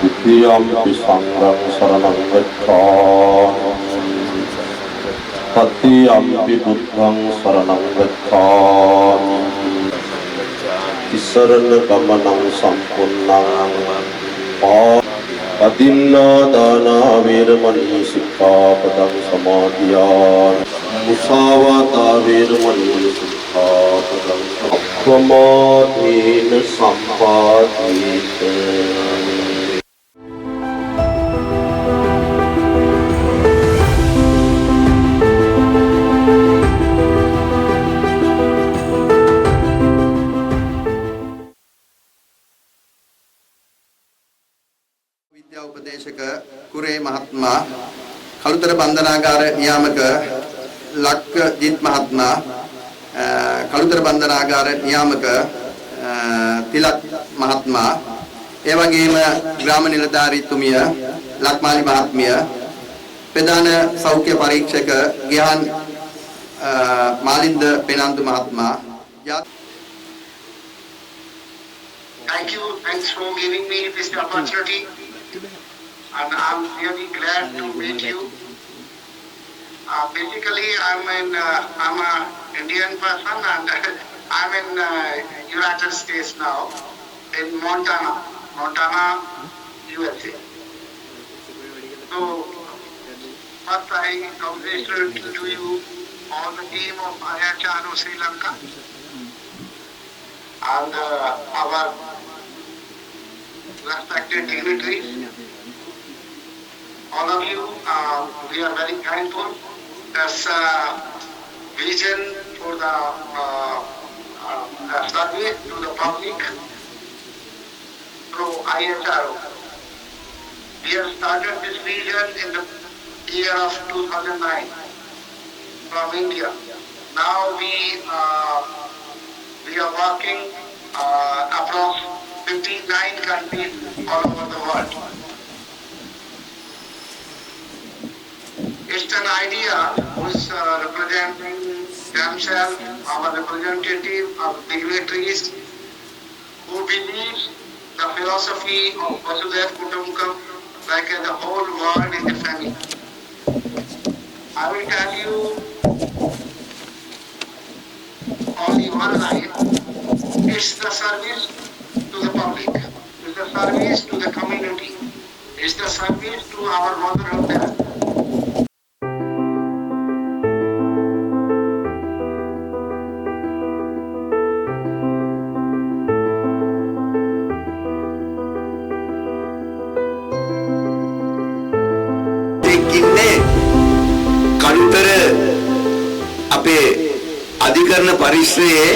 Dutiyampi sanghang saranang gacchāmi Tatiyampi buddhaṃ saranang gacchāmi Tisarana gamanang sampunnaṃ Padinādāna vīramani sikkhapadam samadhiyāmi Musāvātā vīramani sikkhapadam Appamādhīna sampādhīta विद्या उपदेशक कुरे महात्मा कलुतर बंधनागार नियामक लक्कजित महात्मा कलुतर बंधनागार नियामक तिलक महात्मा एवंगेम ग्राम निलधारितुमिय लक्माली महात्मिय प्रधान सौख्य परीक्षक ज्ञान मालिंद पेनांद महात्मा Thank you. Thanks for giving me this opportunity. And I'm really glad to meet you. Basically, I'm an Indian person and I'm in United States now, in Montana, USA. So, first I congratulate to you all the team of IHRO Sri Lanka and our respected dignitaries. All of you, we are very thankful. There's a vision for the service to the public through IHRO. We have started this vision in the year of 2009 from India. Now we are working across 59 countries all over the world. It's an idea which representing themselves, our representative, our dignitaries, who believe the philosophy of Vasudhaiva Kutumbakam, like the whole world is a family. I will tell you we were alive, it's the service to the public, it's the service to the community, it's the service to our brotherhood. අපේ අධිකරණ පරිශ්‍රයේ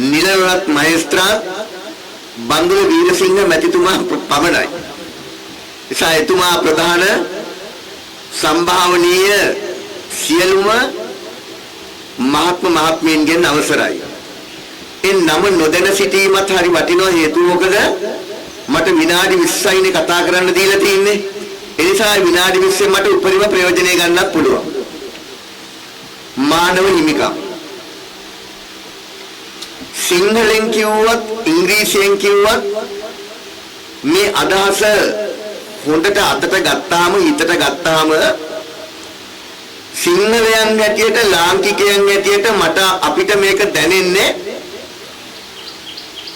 නිලවත් මහේස්ත්‍රාත් බන්දුල වීරසිංහ මැතිතුමා පමණයි. එසා එතුමා ප්‍රධාන සම්භාවනීය සියලුම මහත්මීන්ගෙන් අවසරයි. ඒ නම නොදැන සිටීමත් හරි වටිනවා. හේතුව මොකද? මට විනාඩි 20යිනේ කතා කරන්න දීලා තියෙන්නේ. ඒ නිසා විනාඩි 20 මට උපරිම ප්‍රයෝජනය ගන්නත් පුළුවන්. මානව හිමිකම් සිංහලෙන් කිව්වත් ඉංග්‍රීසියෙන් කිව්වත් මේ අදහස හොඳට අතට ගත්තාම හිතට ගත්තාම සිංහලයන් හැටියට ලාංකිකයන් හැටියට මට අපිට මේක දැනෙන්නේ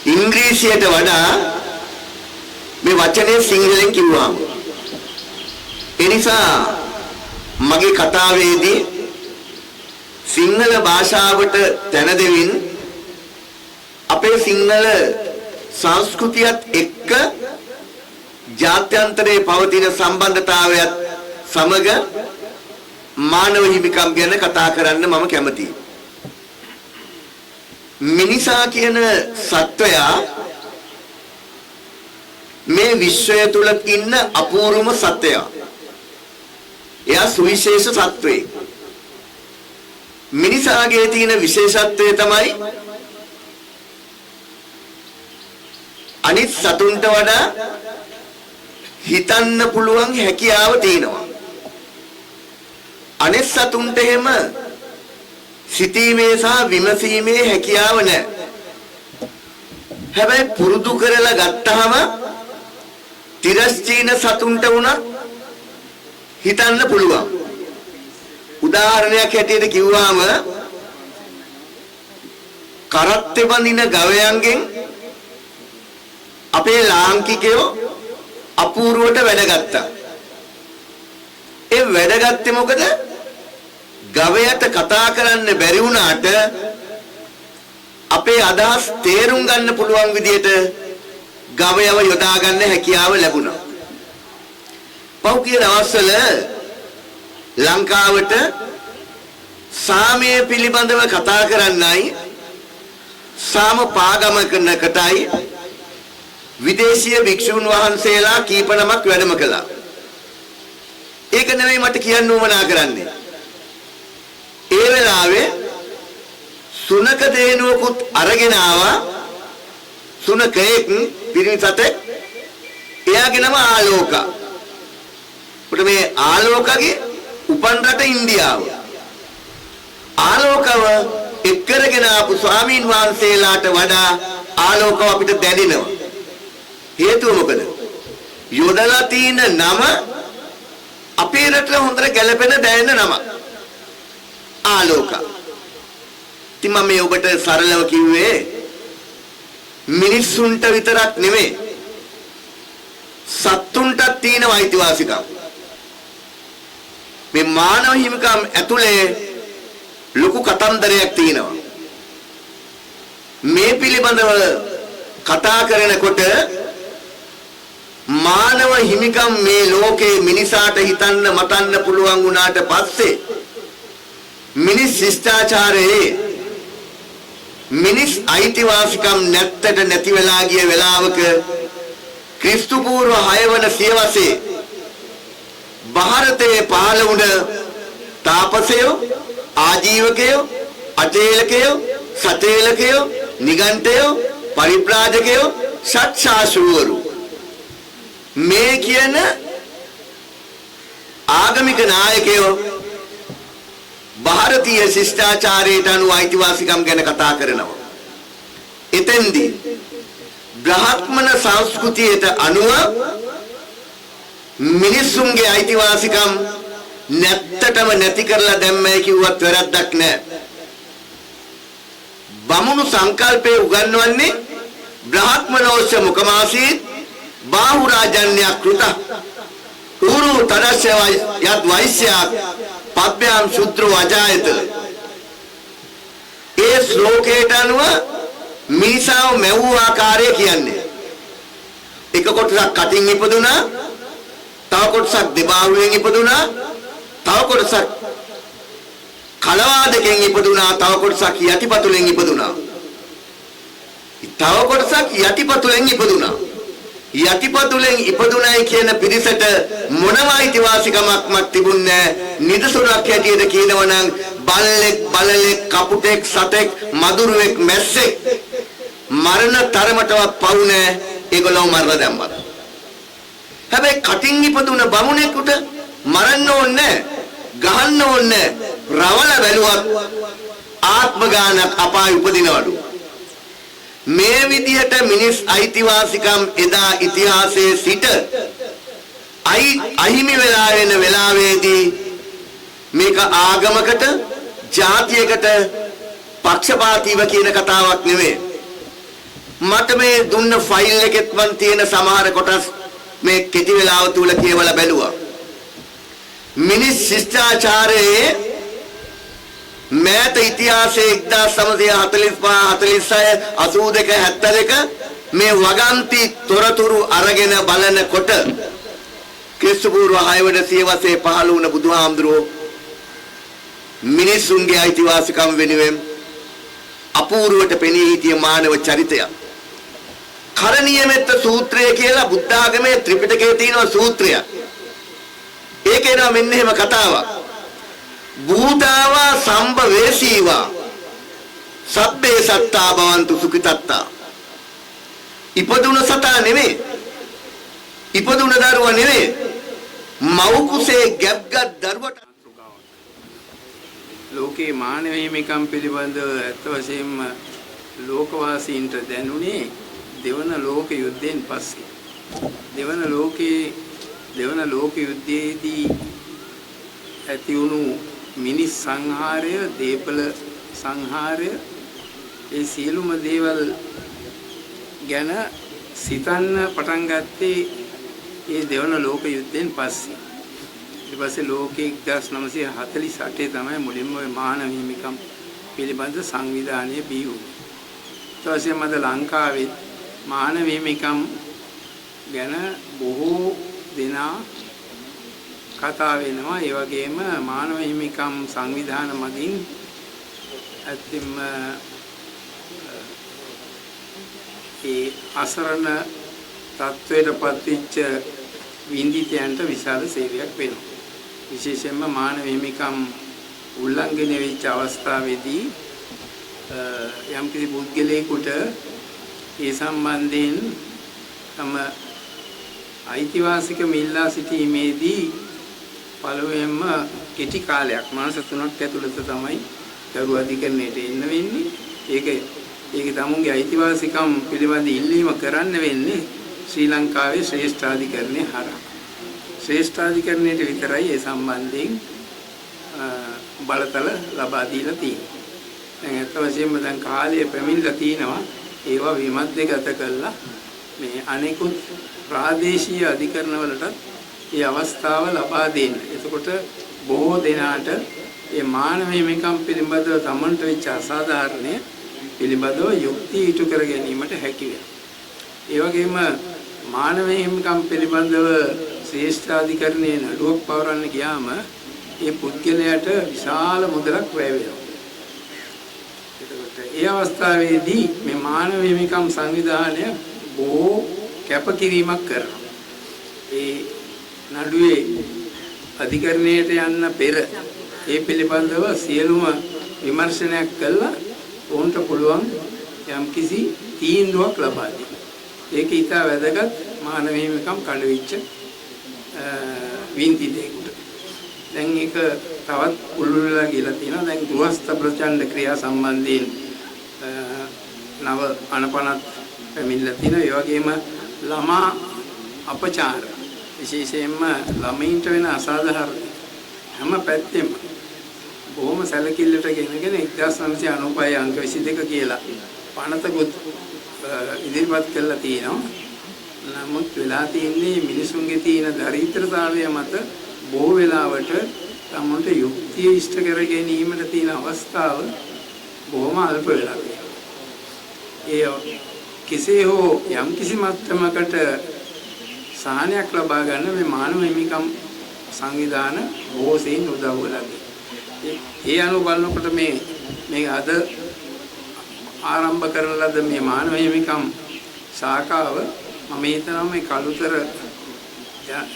ඉංග්‍රීසියට වඩා මේ වචනේ සිංහලෙන් කිව්වම ඒ නිසා මගේ කතාවේදී සිංහල භාෂාවට තැන දෙමින් අපේ සිංහල සංස්කෘතියත් එක්ක ජාත්‍යන්තරයේ පවතින සම්බන්ධතාවයත් සමග මානව හිමිකම් ගැන කතා කරන්න මම කැමතියි. මිනිසා කියන සත්වයා මේ විශ්වය තුල ඉන්න අපූර්වම සත්වයා. එයා සුවිශේෂ සත්වෙක්. මිනිසාගේ තියෙන විශේෂත්වය තමයි අනිත් සතුන්ට වඩා හිතන්න පුළුවන් හැකියාව තියෙනවා. අනිත් සතුන්ට එහෙම සිතීමේ සහ විමසීමේ හැකියාව නැහැ. හැබැයි පුරුදු කරලා ගත්තාම තිරස්චීන සතුන්ට වුණත් හිතන්න පුළුවන්. උදාහරණයක් හැටියට කිව්වම කරත්තේ බඳින ගවයන්ගෙන් අපේ ලාංකිකයෝ අපූර්වට වැඩ ගත්තා. ඒ වැඩ ගත්තේ මොකද? ගවයට කතා කරන්න බැරි වුණාට අපේ අදහස් තේරුම් ගන්න පුළුවන් විදිහට ගවයව යොදා ගන්න හැකියාව ලැබුණා. පෞකිය දවස්වල ලංකාවට සාමය පිළිබඳව කතා කරන්නයි සාම පාගමකටයි විදේශීය භික්ෂුන් වහන්සේලා කීප නමක් වැඩම කළා. ඒක නෙමෙයි මට කියන්න උවමනා කරන්නේ. ඒ වෙලාවේ සුනක දේනුවකුත් අරගෙන ආවා. සුනකෙක් පිරිසතෙක් එයාගේ නම ආලෝක. උට මේ ආලෝකගේ උපන් රට ඉන්දියාව. ආලෝකව එක්කරගෙන ආපු ස්වාමීන් වහන්සේලාට වඩා ආලෝකව අපිට දැනෙනවා. හේතුව මොකද? යොදලා තියෙන නම අපේ රටට හොඳට ගැලපෙන දැනෙන නම. ආලෝක. ඉතින් මම මේ ඔබට සරලව කිව්වේ මිනිස්සුන්ට විතරක් නෙමෙයි සත්තුන්ටත් තියෙන අයිතිවාසිකම්. මේ මානව හිමිකම් ඇතුලේ ලොකු කතන්දරයක් තියෙනවා. මේ පිළිබඳව කතා කරනකොට මානව හිමිකම් මේ ලෝකේ මිනිසාට හිතන්න මතන්න පුළුවන් වුණාට පස්සේ මිනිස් ශිෂ්ටාචාරයේ මිනිස් අයිතිවාසිකම් නැති වෙලා ගිය වෙලාවක ක්‍රිස්තු පූර්ව 6 වන සියවසේ ಭಾರತයේ පහළ වුණ තාපසයෝ ආජීවකයෝ අචේලකයෝ සචේලකයෝ නිගණ්ඨයෝ පරිබ්‍රාජකයෝ සත්‍යාසුවරු මේ කියන ආගමික නායකයෝ ಭಾರತೀಯ ශිෂ්ටාචාරයට අනුව අයිතිවාසිකම් ගැන කතා කරනවා. එතෙන්දී බ්‍රාහ්මණ සංස්කෘතියට අනුව මිනිසුන්ගේ අයිතිවාසිකම් නැත්තටම නැති කරලා දැම්මයි කිව්වත් වැරද්දක් නැහැ. බමුණු සංකල්පයේ උගන්වන්නේ බ්‍රාහ්මනෝස්ස මුකමාසී බාහු රාජන්‍ය කෘත ඌරු තදස්ය යත් වෛශ්‍යා පබ්බ්‍යාම් ශුද්‍රෝ අජායත. ඒ ශ්ලෝකයට අනුව මිනිසාව මැවූ ආකාරය කියන්නේ එක කොටසක් කටින් ඉපදුනා, තව කොටසක් දෙබාහුවෙන් ඉපදුනා, තව කොටසක් කලවාදකෙන් ඉපදුනා, තව කොටසක් යටිපතුලෙන් ඉපදුනා. තව කොටසක් යටිපතුලෙන් ඉපදුනා. යටිපතුලෙන් ඉපදුනායි කියන පිරිසට මොනම අයිතිවාසිකමක්වත් තිබුණේ නැහැ. නිදසුනක් හැටියට කියනවනම් බල්ලෙක්, බලලෙක්, කපුටෙක්, සතෙක්, මදුරුවෙක්, මැස්සෙක් මරණ තරමටවත් පවු නැහැ. ඒගොල්ලෝ මරලා දැම්මා. හැබැයි කටින් ඉපදුන බමුණෙකුට මරන්න ඕනේ නැහැ, ගහන්න ඕනේ නැහැ. රවල වැළුවක් ආත්ම ගානක් අපාය උපදිනවලු. මේ විදිහට මිනිස් අයිතිවාසිකම් එදා ඉතිහාසයේ සිට අහිමි වෙලා වෙන වෙලාවේදී මේක ආගමකට, ජාතියකට පක්ෂපාතීව කියන කතාවක් නෙවෙයි. මට මේ දුන්න ෆයිල් එකෙත් වන් තියෙන සමහර කොටස් මේ කෙටි වෙලාව තුල කියවලා බැලුවා. මිනිස් ශිෂ්ටාචාරයේ මෑත ඉතිහාසයේ 1945 46 82 72 මේ වගන්ති තොරතුරු අරගෙන බලනකොට ක්‍රිස්තුපූර්ව 6 වෙනි සියවසේ පහළ වුණ බුදුහාමුදුරුවෝ මිනිසුන්ගේ අයිතිවාසිකම් වෙනුවෙන් අපූර්වට පෙනී සිටිය මානව චරිතය. කරණීයමෙත්ත සූත්‍රය කියලා බුද්ධ ආගමේ ත්‍රිපිටකයේ තියෙන සූත්‍රයක්. ඒකේ නම මෙන්න එහෙම කතාවක්. භූතාවා සම්භවේසීවා සබ්බේ සත්තා භවන්තු සුඛිතත්තා. ඉපදුන සතා නෙමෙයි, ඉපදුන දරුවා නෙමෙයි, මව් කුසේ ගැබ්ගත් දරුවට ලෝකේ මානව හිමිකම් පිළිබඳව ඇත්ත වශයෙන්ම ලෝකවාසීන්ට දැනුනේ දෙවන ලෝක යුද්ධයෙන් පස්සේ. දෙවන ලෝක යුද්ධයේදී ඇති වුණු මිනිස් සංහාරය, දීපල සංහාරය, ඒ සියලුම දේවල් ගැන සිතන්න පටන් ගත්තේ ඒ දෙවන ලෝක යුද්ධයෙන් පස්සේ. ඊට පස්සේ ලෝකයේ 1948 තමයි මුලින්ම මානව හිමිකම් පිළිබඳ සංවිධානය බිහි වුණේ. ඊට පස්සේ මද ලංකාවේ මානව හිමිකම් ගැන බොහෝ දෙනා කතා වෙනවා. ඒ වගේම මානව හිමිකම් සංවිධාන මගින් ඇත්තම ඒ අසරණ තත්වයට පත්වෙච්ච විඳිතයන්ට විශාල සේවයක් වෙනවා. විශේෂයෙන්ම මානව හිමිකම් උල්ලංඝනය වෙච්ච අවස්ථාවේදී යම් කිසි පුද්ගලයෙකුට ඒ සම්බන්ධයෙන් තම අයිතිවාසිකම් ඉල්ලා සිටීමේදී පළවෙනිම කෙටි කාලයක් මාස 3ක් ඇතුළත තමයි දරු අධිකරණයට එන්න වෙන්නේ. ඒක තමුන්ගේ අයිතිවාසිකම් පිළිබඳ ඉල්ලීම කරන්න වෙන්නේ ශ්‍රී ලංකාවේ ශ්‍රේෂ්ඨාධිකරණය හරහා. ශ්‍රේෂ්ඨාධිකරණයට විතරයි ඒ සම්බන්ධයෙන් බලතල ලබා දීලා තියෙන්නේ. දැන් අත් වශයෙන්ම දැන් කාලය පැමිණලා තිනවා. ඒවා විමර්ශනගත කළා මේ අනෙකුත් ප්‍රාදේශීය අධිකරණ වලට මේ අවස්ථාව ලබා දෙන්න. එතකොට බොහෝ දෙනාට මේ මානව හිමිකම් පිළිබඳව තමන්ට වෙච්ච අසාධාරණය පිළිබඳව යුක්ති ඉටු කර ගැනීමට හැකි වෙනවා. ඒ වගේම මානව හිමිකම් පිළිබඳව ශ්‍රේෂ්ඨාධිකරණයේ නඩුවක් පවරන්න ගියාම ඒ පුද්ගලයාට විශාල මුදලක් වැය වෙනවා. එතකොට ඒ අවස්ථාවේදී මේ මානව හිමිකම් සංවිධානය බොහෝ කැපකිරීමක් කරනවා. ඒ නඩුවේ අධිකරණයට යන්න පෙර ඒ පිළිබඳව සියලුම විමර්ශනයක් කළා ඔවුන්ට පුළුවන් යම්කිසි තීන්දුවක් ලබා දෙන්න. ඒක ඊට වැදගත් මානව හිමිකම් කඩවිච්ච වින්දිතේකට. දැන් ඒක තවත් උල්ලුලලා ගිහලා තියෙනවා. දැන් ගෘහස්ත ප්‍රචණ්ඩ ක්‍රියා සම්බන්ධයෙන් නව අනපනත් පැමිණලා තියෙනවා. ඒ වගේම ළමා අපචාර විශේෂයෙන්ම ළමයින්ට වෙන අසාධාරණ හැම පැත්තෙම බොහොම සැලකිල්ලට ගෙනගෙන 1995 අංක 22 කියලා පනතකුත් ඉදිරිපත් කරලා තියෙනවා. නමුත් වෙලා තියෙන්නේ මිනිසුන්ගේ තියෙන දරිද්‍රතාවය මත බොහෝ වෙලාවට තමන්ට යුක්තිය ඉෂ්ට කර ගැනීමට තියෙන අවස්ථාව බොහොම අල්ප වෙලා තියෙනවා. ඒ කෙසේ හෝ යම් කිසි මට්ටමකට සහනයක් ලබා ගන්න මේ මානව හිමිකම් සංවිධාන බොහෝ සෙයින් උදව් වෙලා තියෙනවා. ඒ අනුව බලනකොට මේ අද ආරම්භ කරන ලද මේ මානව හිමිකම් ශාඛාව මම හිතනවා මේ කළුතර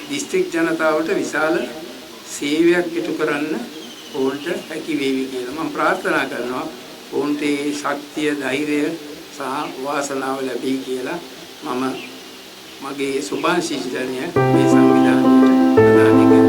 දිස්ත්‍රික් ජනතාවට විශාල සේවයක් ඉටු කරන්න ඕන්ට හැකි වේවි කියලා මම ප්‍රාර්ථනා කරනවා. ඕන්ට ඒ ශක්තිය, ධෛර්යය සහ වාසනාව ලැබී කියලා මම මගේ සුභාශිර්වාදය මේ සංවිධානයට ප්‍රදානය කරනවා.